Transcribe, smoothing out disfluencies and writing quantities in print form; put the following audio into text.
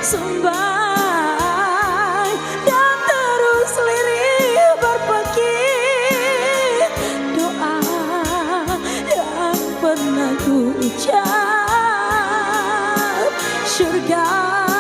sembah dan terus lirih berpikir doa yang pernah ku ucap. Surga